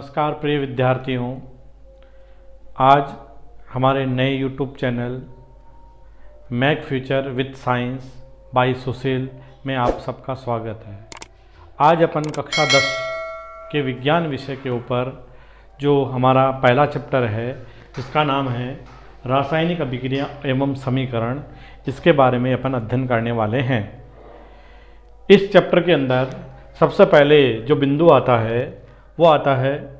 नमस्कार प्रिय विद्यार्थियों। आज हमारे नए YouTube channel Mac future with science by Sushil में आप सबका स्वागत है। आज अपन कक्षा 10 के विज्ञान विषय के ऊपर जो हमारा पहला चैप्टर है जिसका नाम है रासायनिक अभिक्रिया एवं समीकरण, इसके बारे में अपन अध्ययन करने वाले हैं। इस चैप्टर के अंदर सबसे पहले जो बिंदु आता है वो आता है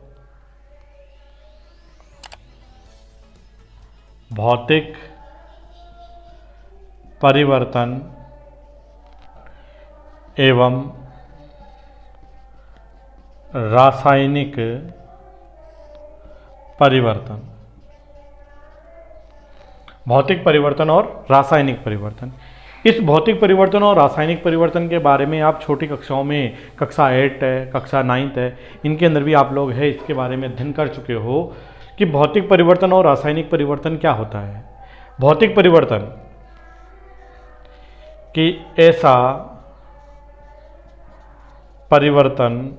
भौतिक परिवर्तन एवं रासायनिक परिवर्तन। भौतिक परिवर्तन और रासायनिक परिवर्तन। इस भौतिक परिवर्तन और रासायनिक परिवर्तन के बारे में आप छोटी कक्षाओं में, कक्षा 8 है, कक्षा 9 है, इनके अंदर भी आप लोग है इसके बारे में अध्ययन कर चुके हो कि भौतिक परिवर्तन और रासायनिक परिवर्तन क्या होता है। भौतिक परिवर्तन कि ऐसा परिवर्तन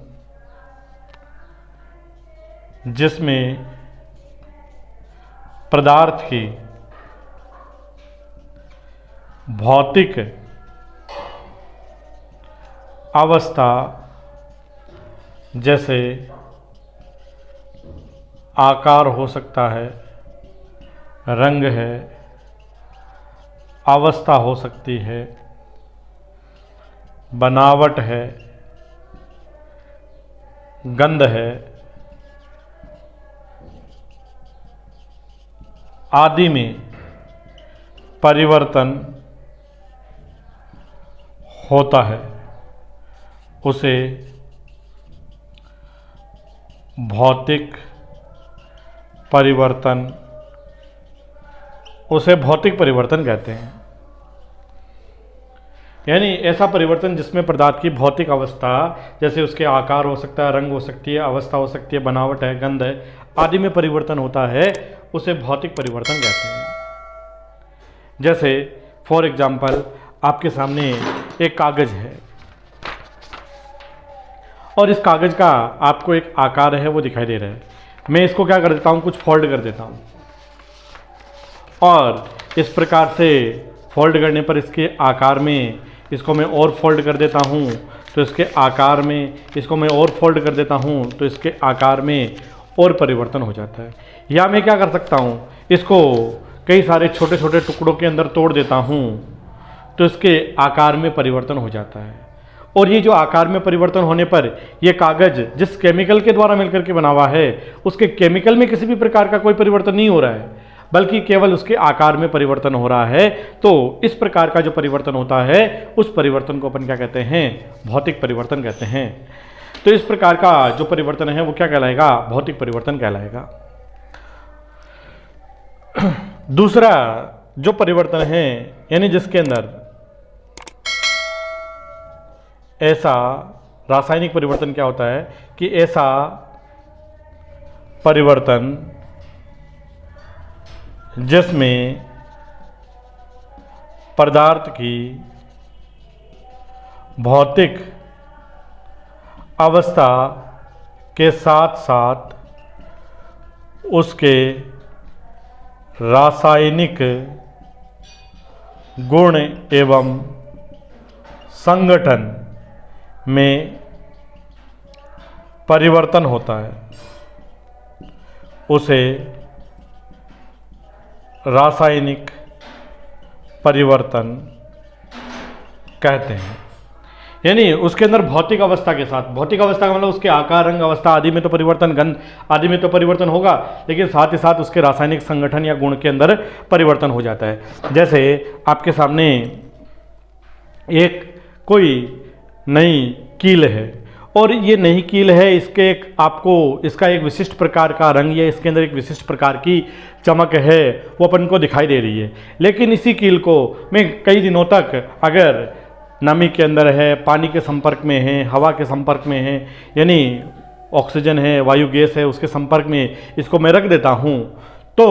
जिसमें पदार्थ की भौतिक अवस्था जैसे आकार हो सकता है, रंग है, अवस्था हो सकती है, बनावट है, गंध है आदि में परिवर्तन होता है, उसे भौतिक परिवर्तन कहते हैं। यानी ऐसा परिवर्तन जिसमें पदार्थ की भौतिक अवस्था जैसे उसके आकार हो सकता है, रंग हो सकती है, अवस्था हो सकती है, बनावट है, गंध है आदि में परिवर्तन होता है, उसे भौतिक परिवर्तन कहते हैं। जैसे फॉर एग्जाम्पल आपके सामने एक कागज़ है और इस कागज़ का आपको एक आकार है वो दिखाई दे रहा है। मैं इसको क्या कर देता हूँ, कुछ फोल्ड कर देता हूँ और इस प्रकार से फोल्ड करने पर इसके आकार में इसको मैं और फोल्ड कर देता हूँ तो इसके आकार में, इसको मैं और फोल्ड कर देता हूँ तो इसके आकार में और परिवर्तन हो जाता है। या मैं क्या कर सकता हूँ, इसको कई सारे छोटे छोटे टुकड़ों के अंदर तोड़ देता हूँ तो इसके आकार में परिवर्तन हो जाता है। और ये जो आकार में परिवर्तन होने पर यह कागज़ जिस केमिकल के द्वारा मिलकर के बना हुआ है उसके केमिकल में किसी भी प्रकार का कोई परिवर्तन नहीं हो रहा है, बल्कि केवल उसके आकार में परिवर्तन हो रहा है। तो इस प्रकार का जो परिवर्तन होता है उस परिवर्तन को अपन क्या कहते हैं, भौतिक परिवर्तन कहते हैं। तो इस प्रकार का जो परिवर्तन है वो क्या कहलाएगा, भौतिक परिवर्तन कहलाएगा। दूसरा जो परिवर्तन है यानी जिसके अंदर ऐसा रासायनिक परिवर्तन क्या होता है कि ऐसा परिवर्तन जिसमें पदार्थ की भौतिक अवस्था के साथ साथ उसके रासायनिक गुण एवं संगठन में परिवर्तन होता है, उसे रासायनिक परिवर्तन कहते हैं। यानी उसके अंदर भौतिक अवस्था के साथ, भौतिक अवस्था का मतलब उसके आकार, रंग, अवस्था आदि में तो परिवर्तन, गंध आदि में तो परिवर्तन होगा, लेकिन साथ ही साथ उसके रासायनिक संगठन या गुण के अंदर परिवर्तन हो जाता है। जैसे आपके सामने एक कोई नई कील है और ये नई कील है, इसके एक आपको इसका एक विशिष्ट प्रकार का रंग या इसके अंदर एक विशिष्ट प्रकार की चमक है वो अपन को दिखाई दे रही है। लेकिन इसी कील को मैं कई दिनों तक अगर नमी के अंदर है, पानी के संपर्क में है, हवा के संपर्क में है, यानी ऑक्सीजन है, वायु गैस है, उसके संपर्क में इसको मैं रख देता हूँ तो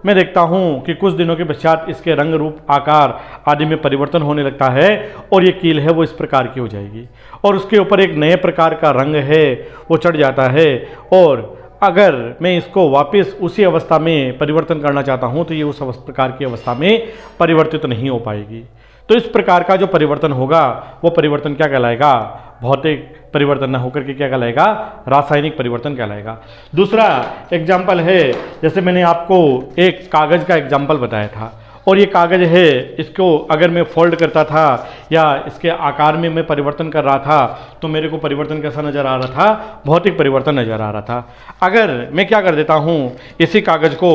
मैं देखता हूँ कि कुछ दिनों के पश्चात इसके रंग रूप आकार आदि में परिवर्तन होने लगता है और ये कील है वो इस प्रकार की हो जाएगी और उसके ऊपर एक नए प्रकार का रंग है वो चढ़ जाता है। और अगर मैं इसको वापस उसी अवस्था में परिवर्तन करना चाहता हूँ तो ये उस प्रकार की अवस्था में परिवर्तित नहीं हो पाएगी। तो इस प्रकार का जो परिवर्तन होगा वो परिवर्तन क्या कहलाएगा? भौतिक परिवर्तन न होकर के क्या कहलाएगा? रासायनिक परिवर्तन कहलाएगा। दूसरा एग्जाम्पल है, जैसे मैंने आपको एक कागज़ का एग्जाम्पल बताया था और ये कागज़ है, इसको अगर मैं फोल्ड करता था या इसके आकार में मैं परिवर्तन कर रहा था तो मेरे को परिवर्तन कैसा नज़र आ रहा था? भौतिक परिवर्तन नज़र आ रहा था। अगर मैं क्या कर देता हूँ, इसी कागज़ को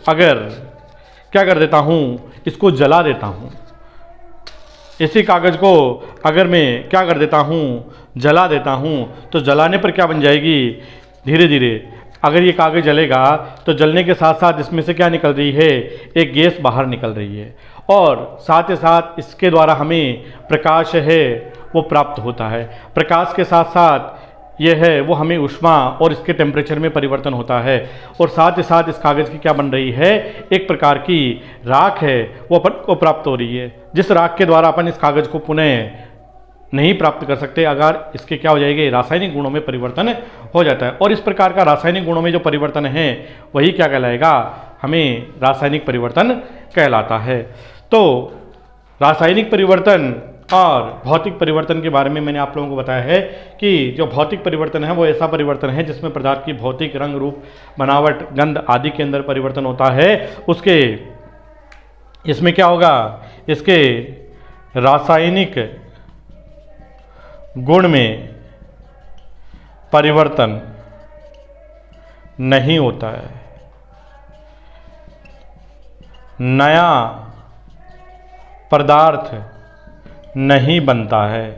अगर क्या कर देता हूँ, इसको जला देता हूँ, इसी कागज़ को अगर मैं क्या कर देता हूँ, जला देता हूँ, तो जलाने पर क्या बन जाएगी? धीरे धीरे अगर ये कागज़ जलेगा तो जलने के साथ साथ इसमें से क्या निकल रही है? एक गैस बाहर निकल रही है और साथ ही साथ इसके द्वारा हमें प्रकाश है वो प्राप्त होता है। प्रकाश के साथ साथ ये है वो हमें ऊष्मा और इसके टेम्परेचर में परिवर्तन होता है और साथ ही साथ इस कागज़ की क्या बन रही है? एक प्रकार की राख है वो अपन को प्राप्त हो रही है, जिस राख के द्वारा अपन इस कागज़ को पुनः नहीं प्राप्त कर सकते अगर इसके क्या हो जाएंगे? रासायनिक गुणों में परिवर्तन हो जाता है। और इस प्रकार का रासायनिक गुणों में जो परिवर्तन है वही क्या कहलाएगा? हमें रासायनिक परिवर्तन कहलाता है। तो रासायनिक परिवर्तन और भौतिक परिवर्तन के बारे में मैंने आप लोगों को बताया है कि जो भौतिक परिवर्तन है वो ऐसा परिवर्तन है जिसमें पदार्थ की भौतिक रंग रूप बनावट गंध आदि के अंदर परिवर्तन होता है। उसके इसमें क्या होगा? इसके रासायनिक गुण में परिवर्तन नहीं होता है, नया पदार्थ नहीं बनता है।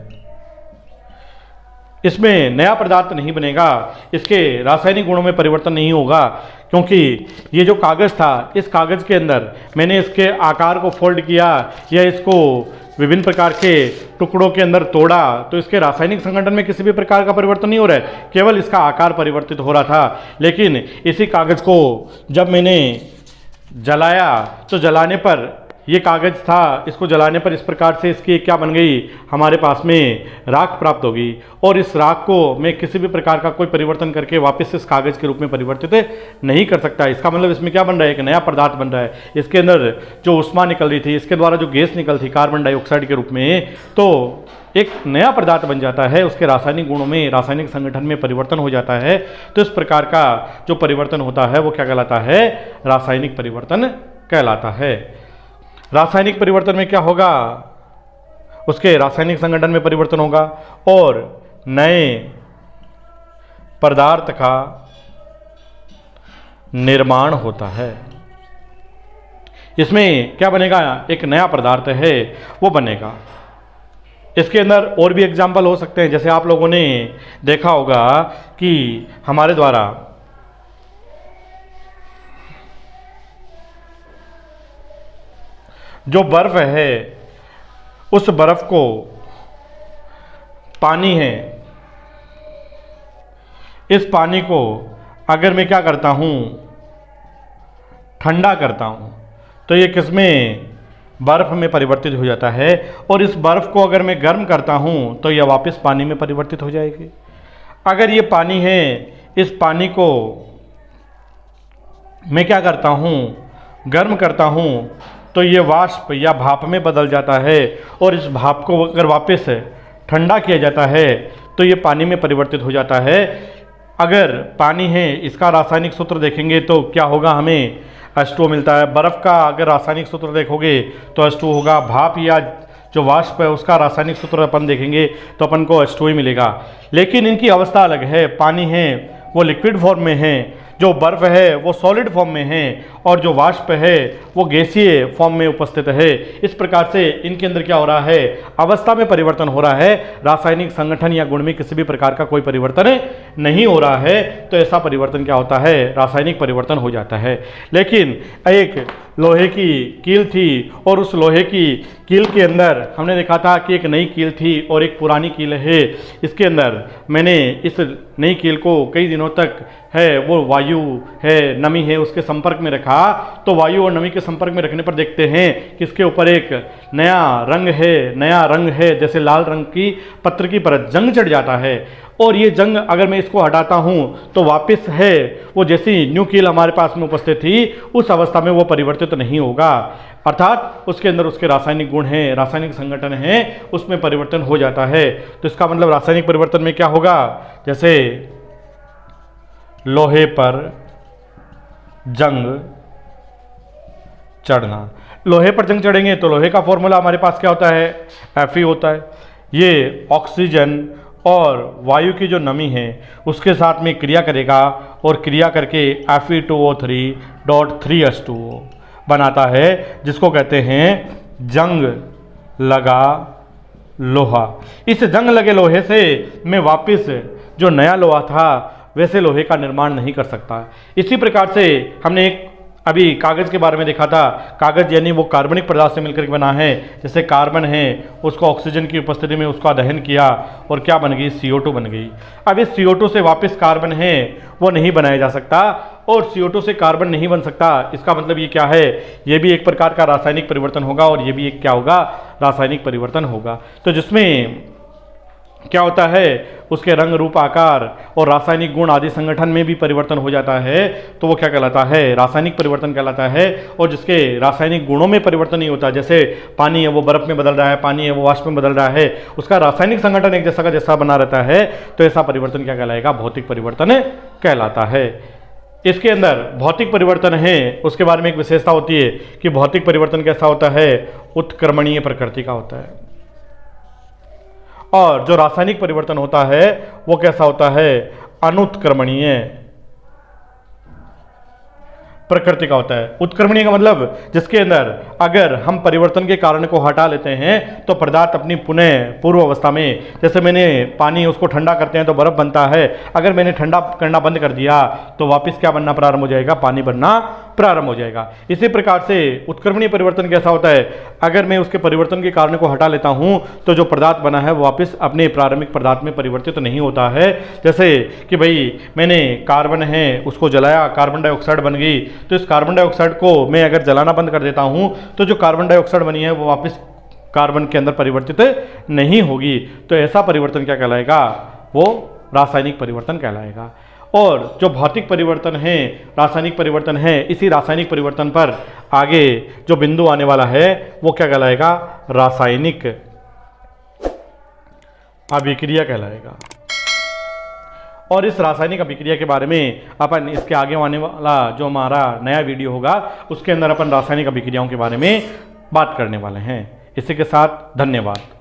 इसमें नया पदार्थ नहीं बनेगा, इसके रासायनिक गुणों में परिवर्तन नहीं होगा, क्योंकि ये जो कागज़ था, इस कागज़ के अंदर मैंने इसके आकार को फोल्ड किया या इसको विभिन्न प्रकार के टुकड़ों के अंदर तोड़ा तो इसके रासायनिक संगठन में किसी भी प्रकार का परिवर्तन नहीं हो रहा है, केवल इसका आकार परिवर्तित हो रहा था। लेकिन इसी कागज़ को जब मैंने जलाया तो जलाने पर ये कागज़ था, इसको जलाने पर इस प्रकार से इसकी क्या बन गई? हमारे पास में राख प्राप्त होगी और इस राख को मैं किसी भी प्रकार का कोई परिवर्तन करके वापस इस कागज़ के रूप में परिवर्तित नहीं कर सकता। इसका मतलब इसमें क्या बन रहा है? एक नया पदार्थ बन रहा है। इसके अंदर जो ऊष्मा निकल रही थी, इसके द्वारा जो गैस निकल थी कार्बन डाइऑक्साइड के रूप में, तो एक नया पदार्थ बन जाता है, उसके रासायनिक गुणों में, रासायनिक संगठन में परिवर्तन हो जाता है। तो इस प्रकार का जो परिवर्तन होता है वो क्या कहलाता है? रासायनिक परिवर्तन कहलाता है। रासायनिक परिवर्तन में क्या होगा? उसके रासायनिक संगठन में परिवर्तन होगा और नए पदार्थ का निर्माण होता है। इसमें क्या बनेगा? एक नया पदार्थ है वो बनेगा। इसके अंदर और भी एग्जाम्पल हो सकते हैं, जैसे आप लोगों ने देखा होगा कि हमारे द्वारा जो बर्फ है, उस बर्फ को पानी है, इस पानी को अगर मैं क्या करता हूँ? ठंडा करता हूँ तो ये किसमें? बर्फ में परिवर्तित हो जाता है। और इस बर्फ को अगर मैं गर्म करता हूँ तो यह वापस पानी में परिवर्तित हो जाएगी। अगर ये पानी है, इस पानी को मैं क्या करता हूँ? गर्म करता हूँ तो ये वाष्प या भाप में बदल जाता है और इस भाप को अगर वापस ठंडा किया जाता है तो ये पानी में परिवर्तित हो जाता है। अगर पानी है, इसका रासायनिक सूत्र देखेंगे तो क्या होगा? हमें H2O मिलता है। बर्फ़ का अगर रासायनिक सूत्र देखोगे तो H2O होगा। भाप या जो वाष्प है उसका रासायनिक सूत्र अपन देखेंगे तो अपन को H2O ही मिलेगा। लेकिन इनकी अवस्था अलग है। पानी है वो लिक्विड फॉर्म में है, जो बर्फ़ है वो सॉलिड फॉर्म में है और जो वाष्प है वो गैसीय फॉर्म में उपस्थित है। इस प्रकार से इनके अंदर क्या हो रहा है? अवस्था में परिवर्तन हो रहा है, रासायनिक संगठन या गुण में किसी भी प्रकार का कोई परिवर्तन नहीं हो रहा है। तो ऐसा परिवर्तन क्या होता है? रासायनिक परिवर्तन हो जाता है। लेकिन एक लोहे की कील थी और उस लोहे की कील के अंदर हमने देखा था कि एक नई कील थी और एक पुरानी कील है। इसके अंदर मैंने इस नई कील को कई दिनों तक है वो वायु है, नमी है, उसके संपर्क में रखा। तो वायु और नमी के संपर्क में रखने पर देखते हैं कि इसके ऊपर एक नया रंग है, जैसे लाल रंग की पत्र की परत, जंग चढ़ जाता है। और ये जंग अगर मैं इसको हटाता हूँ तो वापस है वो जैसी न्यू कील हमारे पास में उपस्थित थी उस अवस्था में वो परिवर्तित तो नहीं होगा, अर्थात उसके अंदर उसके रासायनिक गुण हैं, रासायनिक संगठन हैं, उसमें परिवर्तन हो जाता है। तो इसका मतलब रासायनिक परिवर्तन में क्या होगा, जैसे लोहे पर जंग चढ़ना, लोहे पर जंग चढ़ेंगे तो लोहे का फॉर्मूला हमारे पास क्या होता है, Fe होता है। ये ऑक्सीजन और वायु की जो नमी है उसके साथ में क्रिया करेगा और क्रिया करके Fe2O3.3H2O बनाता है, जिसको कहते हैं जंग लगा लोहा। इस जंग लगे लोहे से मैं वापस जो नया लोहा था वैसे लोहे का निर्माण नहीं कर सकता। इसी प्रकार से हमने एक अभी कागज़ के बारे में देखा था। कागज़ यानी वो कार्बनिक पदार्थ से मिलकर बना है, जैसे कार्बन है उसको ऑक्सीजन की उपस्थिति में उसका दहन किया और क्या बन गई, CO2 बन गई। अब इस CO2 से वापस कार्बन है वो नहीं बनाया जा सकता और CO2 से कार्बन नहीं बन सकता। इसका मतलब ये क्या है, ये भी एक प्रकार का रासायनिक परिवर्तन होगा और ये भी एक क्या होगा, रासायनिक परिवर्तन होगा। तो जिसमें क्या होता है, उसके रंग रूप आकार और रासायनिक गुण आदि संगठन में भी परिवर्तन हो जाता है, तो वो क्या कहलाता है, रासायनिक परिवर्तन कहलाता है। और जिसके रासायनिक गुणों में परिवर्तन नहीं होता, जैसे पानी है वो बर्फ में बदल रहा है, पानी है वो वाष्प में बदल रहा है, उसका रासायनिक संगठन एक जैसा का जैसा बना रहता है, तो ऐसा परिवर्तन क्या कहलाएगा, भौतिक परिवर्तन कहलाता है। इसके अंदर भौतिक परिवर्तन है उसके बारे में एक विशेषता होती है कि भौतिक परिवर्तन कैसा होता है, उत्क्रमणीय प्रकृति का होता है। और जो रासायनिक परिवर्तन होता है वो कैसा होता है, अनुत्क्रमणीय प्रकृति का होता है। उत्क्रमणीय का मतलब जिसके अंदर अगर हम परिवर्तन के कारण को हटा लेते हैं तो पदार्थ अपनी पुनः पूर्व अवस्था में, जैसे मैंने पानी उसको ठंडा करते हैं तो बर्फ बनता है, अगर मैंने ठंडा करना बंद कर दिया तो वापस क्या बनना प्रारंभ हो जाएगा, पानी बनना प्रारंभ हो जाएगा। इसी प्रकार से उत्क्रमणीय परिवर्तन कैसा होता है, अगर मैं उसके परिवर्तन के कारण को हटा लेता हूं तो जो पदार्थ बना है वो वापस अपने प्रारंभिक पदार्थ में परिवर्तित तो नहीं होता है। जैसे कि भाई मैंने कार्बन है उसको जलाया, कार्बन डाइऑक्साइड बन गई, तो इस कार्बन डाइऑक्साइड को मैं अगर जलाना बंद कर देता हूं तो जो कार्बन डाइऑक्साइड बनी है वो वापस कार्बन के अंदर परिवर्तित नहीं होगी। तो ऐसा परिवर्तन क्या कहलाएगा, वो रासायनिक परिवर्तन कहलाएगा। और जो भौतिक परिवर्तन है, रासायनिक परिवर्तन है, इसी रासायनिक परिवर्तन पर आगे जो बिंदु आने वाला है वो क्या कहलाएगा, रासायनिक अभिक्रिया कहलाएगा। और इस रासायनिक अभिक्रिया के बारे में अपन इसके आगे आने वाला जो हमारा नया वीडियो होगा उसके अंदर अपन रासायनिक अभिक्रियाओं के बारे में बात करने वाले हैं। इसी के साथ धन्यवाद।